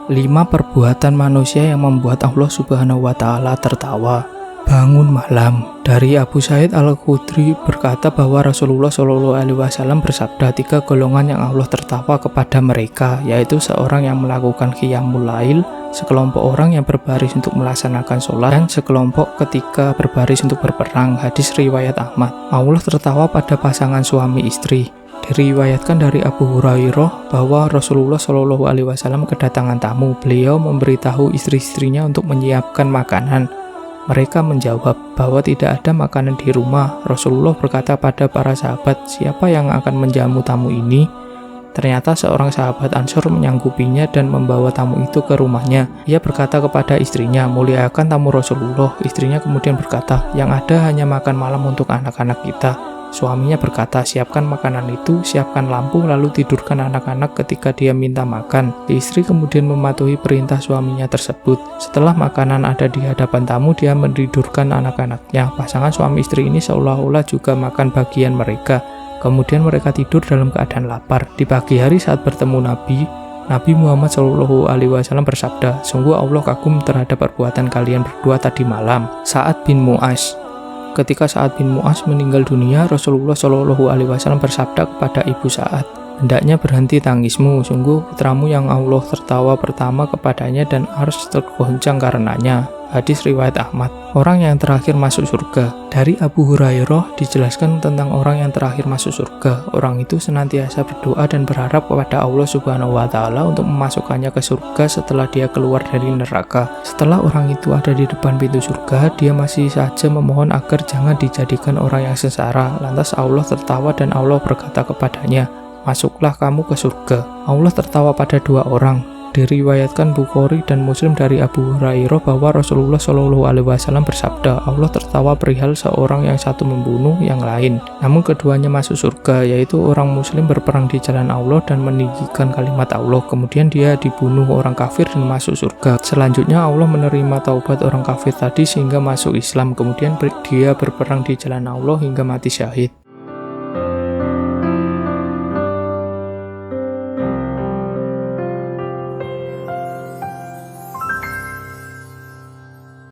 5 perbuatan manusia yang membuat Allah Subhanahu wa Ta'ala tertawa. Bangun malam. Dari Abu Sa'id Al-Khudri berkata bahwa Rasulullah SAW bersabda, 3 golongan yang Allah tertawa kepada mereka, yaitu seorang yang melakukan qiyamul lail, sekelompok orang yang berbaris untuk melaksanakan sholat, dan sekelompok ketika berbaris untuk berperang. Hadis riwayat Ahmad. Allah tertawa pada pasangan suami istri. Diriwayatkan dari Abu Hurairah bahwa Rasulullah SAW kedatangan tamu. Beliau memberitahu istri-istrinya untuk menyiapkan makanan. Mereka menjawab bahwa tidak ada makanan di rumah. Rasulullah berkata pada para sahabat, siapa yang akan menjamu tamu ini? Ternyata seorang sahabat Ansor menyanggupinya dan membawa tamu itu ke rumahnya. Ia berkata kepada istrinya, muliakan tamu Rasulullah. Istrinya kemudian berkata, yang ada hanya makan malam untuk anak-anak kita. Suaminya berkata, siapkan makanan itu, siapkan lampu, lalu tidurkan anak-anak ketika dia minta makan. Istri kemudian mematuhi perintah suaminya tersebut. Setelah makanan ada di hadapan tamu, dia mentidurkan anak-anaknya. Pasangan suami istri ini seolah-olah juga makan bagian mereka. Kemudian mereka tidur dalam keadaan lapar. Di pagi hari saat bertemu Nabi Muhammad SAW bersabda, sungguh Allah kagum terhadap perbuatan kalian berdua tadi malam. Sa'ad bin Mu'az. Ketika Sa'ad bin Mu'az meninggal dunia, Rasulullah SAW bersabda kepada ibu Sa'ad, hendaknya berhenti tangismu, sungguh putramu yang Allah tertawa pertama kepadanya dan ars tergoncang karenanya. Hadis riwayat Ahmad. Orang yang terakhir masuk surga. Dari Abu Hurairah dijelaskan tentang orang yang terakhir masuk surga. Orang itu senantiasa berdoa dan berharap kepada Allah Subhanahu wa Ta'ala untuk memasukkannya ke surga setelah dia keluar dari neraka. Setelah orang itu ada di depan pintu surga, dia masih saja memohon agar jangan dijadikan orang yang sengsara. Lantas Allah tertawa dan Allah berkata kepadanya, masuklah kamu ke surga. Allah tertawa pada 2 orang. Diriwayatkan Bukhari dan Muslim dari Abu Hurairah bahwa Rasulullah SAW bersabda, Allah tertawa perihal seorang yang satu membunuh yang lain, namun keduanya masuk surga, yaitu orang muslim berperang di jalan Allah dan meninggikan kalimat Allah, kemudian dia dibunuh orang kafir dan masuk surga. Selanjutnya Allah menerima taubat orang kafir tadi sehingga masuk Islam, kemudian dia berperang di jalan Allah hingga mati syahid.